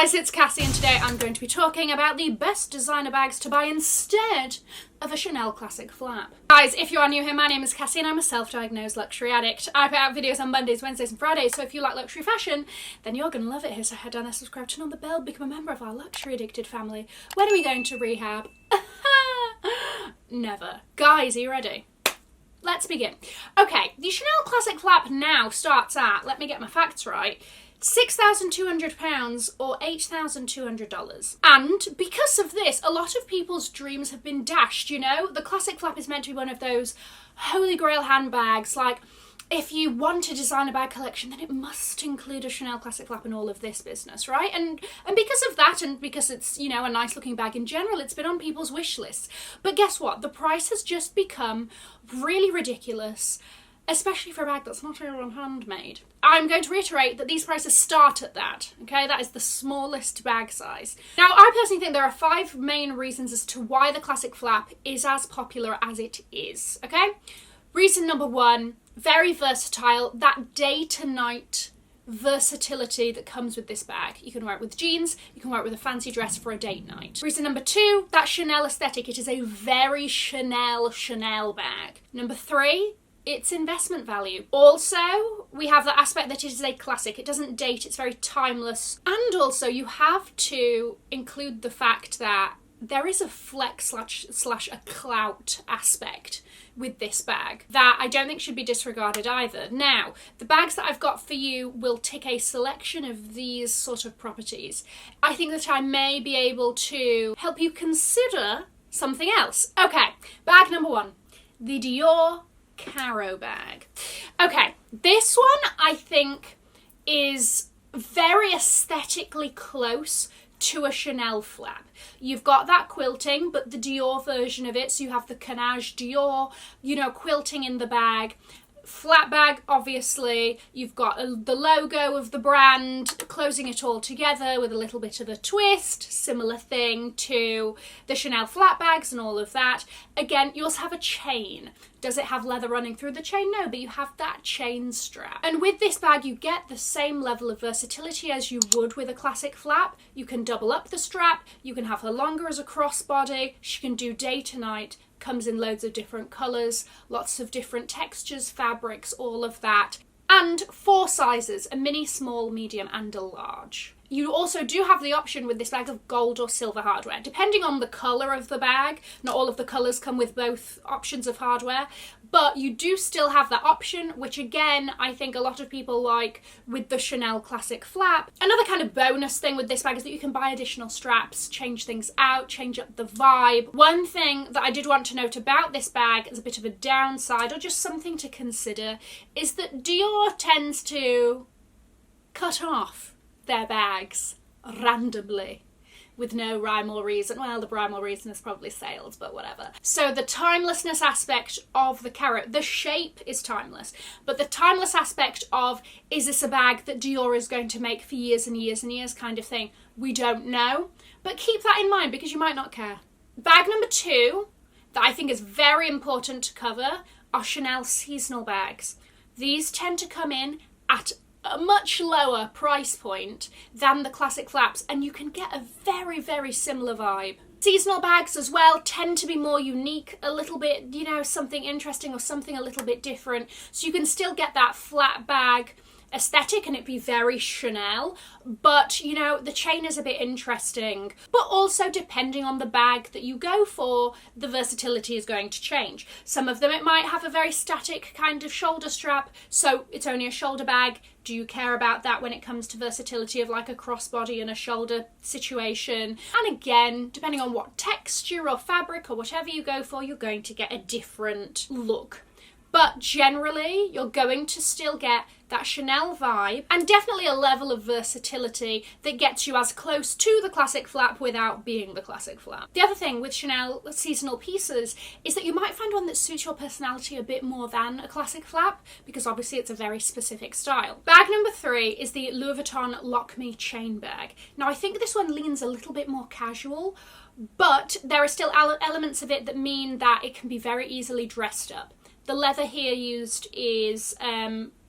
guys, it's Cassie and today I'm going to be talking about the best designer bags to buy instead of a Chanel classic flap. Guys, if you are new here, my name is Cassie and I'm a self-diagnosed luxury addict. I put out videos on Mondays, Wednesdays and Fridays, so if you like luxury fashion, then you're going to love it here. So head down there, subscribe, turn on the bell, become a member of our luxury addicted family. When are we going to rehab? Never. Guys, are you ready? Let's begin. Okay, the Chanel classic flap now starts at, let me get my facts right, £6,200 or $8,200. And because of this, a lot of people's dreams have been dashed, you know? The classic flap is meant to be one of those holy grail handbags, like if you want a designer bag collection, then it must include a Chanel classic flap and all of this business, right? And because of that, and because it's, you know, a nice looking bag in general, it's been on people's wish lists. But guess what? The price has just become really ridiculous, especially for a bag that's not even handmade. I'm going to reiterate that these prices start at that, okay? That is the smallest bag size. Now, I personally think there are 5 main reasons as to why the classic flap is as popular as it is, okay? Reason number 1, very versatile, that day to night versatility that comes with this bag. You can wear it with jeans, you can wear it with a fancy dress for a date night. Reason number 2, that Chanel aesthetic. It is a very Chanel bag. Number 3, it's investment value. Also, we have the aspect that it is a classic. It doesn't date, it's very timeless. And also, you have to include the fact that there is a flex slash a clout aspect with this bag that I don't think should be disregarded either. Now, the bags that I've got for you will tick a selection of these sort of properties. I think that I may be able to help you consider something else. Okay, bag number 1, the Dior Caro bag. Okay, this one I think is very aesthetically close to a Chanel flap. You've got that quilting, but the Dior version of it, so you have the canage Dior, you know, quilting in the bag. Flat bag, obviously, you've got the logo of the brand, closing it all together with a little bit of a twist, similar thing to the Chanel flat bags and all of that. Again, you also have a chain. Does it have leather running through the chain? No, but you have that chain strap. And with this bag, you get the same level of versatility as you would with a classic flap. You can double up the strap, you can have her longer as a crossbody, she can do day to night, comes in loads of different colours, lots of different textures, fabrics, all of that. And 4 sizes, a mini, small, medium and a large. You also do have the option with this bag of gold or silver hardware, depending on the colour of the bag. Not all of the colours come with both options of hardware, but you do still have that option, which again, I think a lot of people like with the Chanel classic flap. Another kind of bonus thing with this bag is that you can buy additional straps, change things out, change up the vibe. One thing that I did want to note about this bag as a bit of a downside, or just something to consider, is that Dior tends to cut off their bags randomly with no rhyme or reason. Well, the rhyme or reason is probably sales, but whatever. So the timelessness aspect of the Caro, the shape is timeless, but the timeless aspect of, is this a bag that Dior is going to make for years and years and years kind of thing, we don't know, but keep that in mind because you might not care. Bag number 2 that I think is very important to cover are Chanel seasonal bags. These tend to come in at a much lower price point than the classic flaps, and you can get a very, very similar vibe. Seasonal bags as well tend to be more unique, a little bit, you know, something interesting or something a little bit different. So you can still get that flat bag aesthetic and it'd be very Chanel, but you know, the chain is a bit interesting. But also, depending on the bag that you go for, the versatility is going to change. Some of them, it might have a very static kind of shoulder strap, so it's only a shoulder bag. Do you care about that when it comes to versatility of like a crossbody and a shoulder situation? And again, depending on what texture or fabric or whatever you go for, you're going to get a different look. But generally, you're going to still get that Chanel vibe and definitely a level of versatility that gets you as close to the classic flap without being the classic flap. The other thing with Chanel seasonal pieces is that you might find one that suits your personality a bit more than a classic flap, because obviously it's a very specific style. Bag number 3 is the Louis Vuitton Lock Me chain bag. Now, I think this one leans a little bit more casual, but there are still elements of it that mean that it can be very easily dressed up. The leather here used is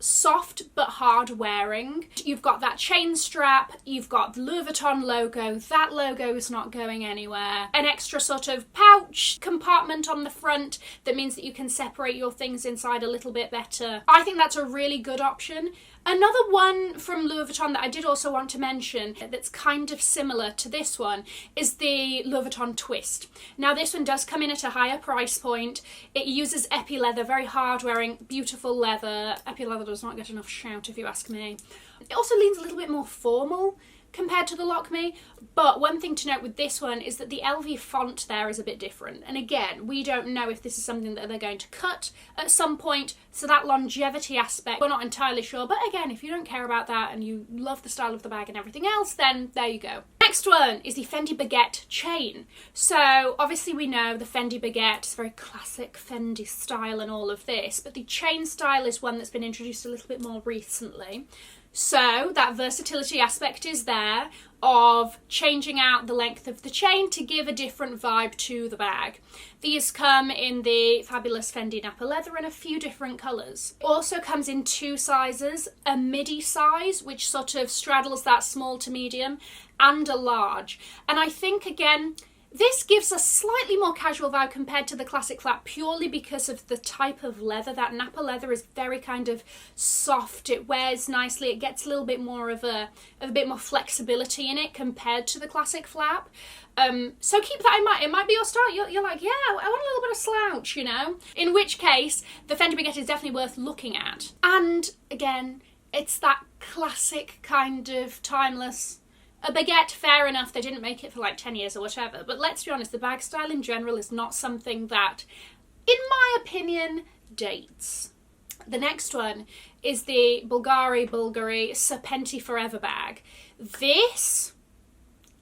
soft but hard wearing. You've got that chain strap, you've got the Louis Vuitton logo, that logo is not going anywhere. An extra sort of pouch compartment on the front that means that you can separate your things inside a little bit better. I think that's a really good option. Another one from Louis Vuitton that I did also want to mention that's kind of similar to this one is the Louis Vuitton Twist. Now this one does come in at a higher price point. It uses epi leather, very hard wearing, beautiful leather. Epi leather does not get enough shout if you ask me. It also leans a little bit more formal compared to the Lock Me, but one thing to note with this one is that the LV font there is a bit different, and again, we don't know if this is something that they're going to cut at some point, so that longevity aspect, we're not entirely sure, but again, if you don't care about that and you love the style of the bag and everything else, then there you go. Next one is the Fendi Baguette chain. So obviously we know the Fendi Baguette is very classic Fendi style and all of this, but the chain style is one that's been introduced a little bit more recently. So that versatility aspect is there of changing out the length of the chain to give a different vibe to the bag. These come in the fabulous Fendi Napa leather in a few different colours. It also comes in 2 sizes, a midi size, which sort of straddles that small to medium, and a large. And I think, again, this gives a slightly more casual vibe compared to the classic flap purely because of the type of leather. That Napa leather is very kind of soft, it wears nicely, it gets a little bit more of a bit more flexibility in it compared to the classic flap. So keep that in mind. It might be your style. You're like, yeah, I want a little bit of slouch, you know? In which case, the Fendi Baguette is definitely worth looking at. And again, it's that classic kind of timeless. A baguette, fair enough, they didn't make it for like 10 years or whatever, but let's be honest, the bag style in general is not something that, in my opinion, dates. The next one is the Bulgari Serpenti Forever bag. This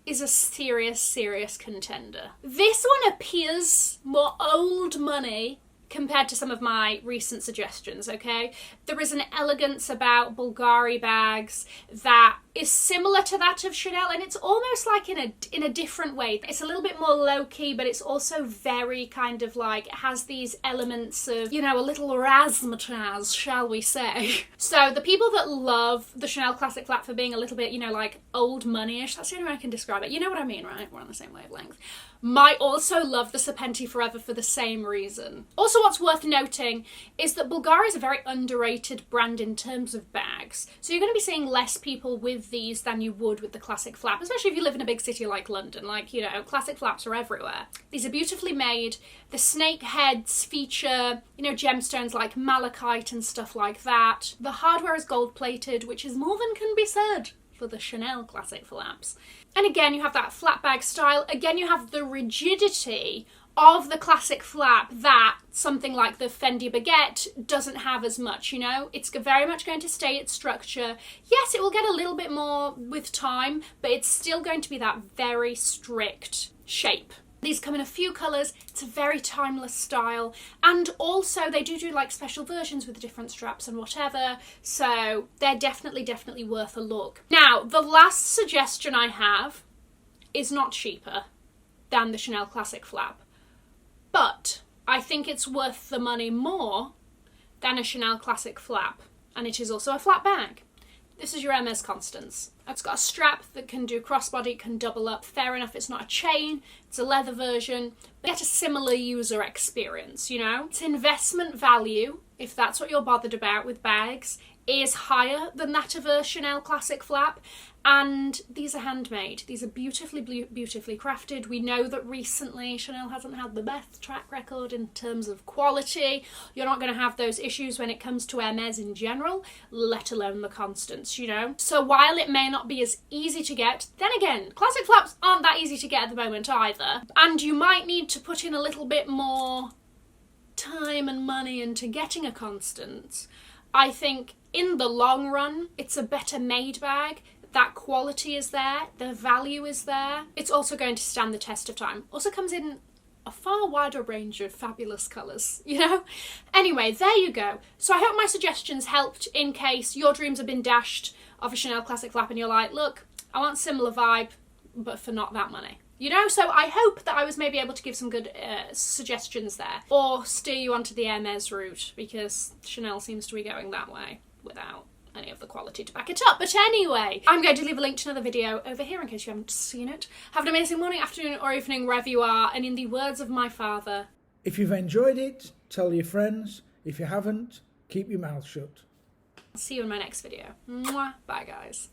is a serious contender. This one appears more old money compared to some of my recent suggestions, okay? There is an elegance about Bulgari bags that is similar to that of Chanel, and it's almost like in a different way. It's a little bit more low-key, but it's also very kind of like, it has these elements of, you know, a little razzmatazz, shall we say. So the people that love the Chanel Classic Flap for being a little bit, you know, like old money-ish, that's the only way I can describe it. You know what I mean, right? We're on the same wavelength. Might also love the Serpenti Forever for the same reason. Also, what's worth noting is that Bulgari is a very underrated brand in terms of bags. So you're going to be seeing less people with these than you would with the classic flap, especially if you live in a big city like London. Like, you know, classic flaps are everywhere. These are beautifully made. The snake heads feature, you know, gemstones like malachite and stuff like that. The hardware is gold plated, which is more than can be said for the Chanel classic flaps. And again, you have that flat bag style. Again, you have the rigidity of the classic flap that something like the Fendi Baguette doesn't have as much, you know? It's very much going to stay its structure. Yes, it will get a little bit more with time, but it's still going to be that very strict shape. These come in a few colours, it's a very timeless style, and also they do like special versions with different straps and whatever, so they're definitely worth a look. Now, the last suggestion I have is not cheaper than the Chanel Classic Flap, but I think it's worth the money more than a Chanel Classic Flap, and it is also a flat bag. This is your Hermes Constance. It's got a strap that can do crossbody, can double up. Fair enough, it's not a chain, it's a leather version, but get a similar user experience, you know? Its investment value, if that's what you're bothered about with bags, is higher than that of a Chanel Classic Flap, and these are handmade. These are beautifully crafted. We know that recently Chanel hasn't had the best track record in terms of quality. You're not going to have those issues when it comes to Hermes in general, let alone the Constance, you know? So while it may not be as easy to get, then again, classic flaps aren't that easy to get at the moment either, and you might need to put in a little bit more time and money into getting a Constance. I think in the long run, it's a better made bag. That quality is there, the value is there. It's also going to stand the test of time. Also comes in a far wider range of fabulous colours, you know? Anyway, there you go. So I hope my suggestions helped in case your dreams have been dashed of a Chanel Classic Flap and you're like, look, I want similar vibe, but for not that money. You know, so I hope that I was maybe able to give some good suggestions there, or steer you onto the Hermes route, because Chanel seems to be going that way. without any of the quality to back it up. But anyway, I'm going to leave a link to another video over here in case you haven't seen it. Have an amazing morning, afternoon or evening wherever you are, and in the words of my father, if you've enjoyed it, tell your friends. If you haven't, keep your mouth shut. See you in my next video. Mwah. Bye guys.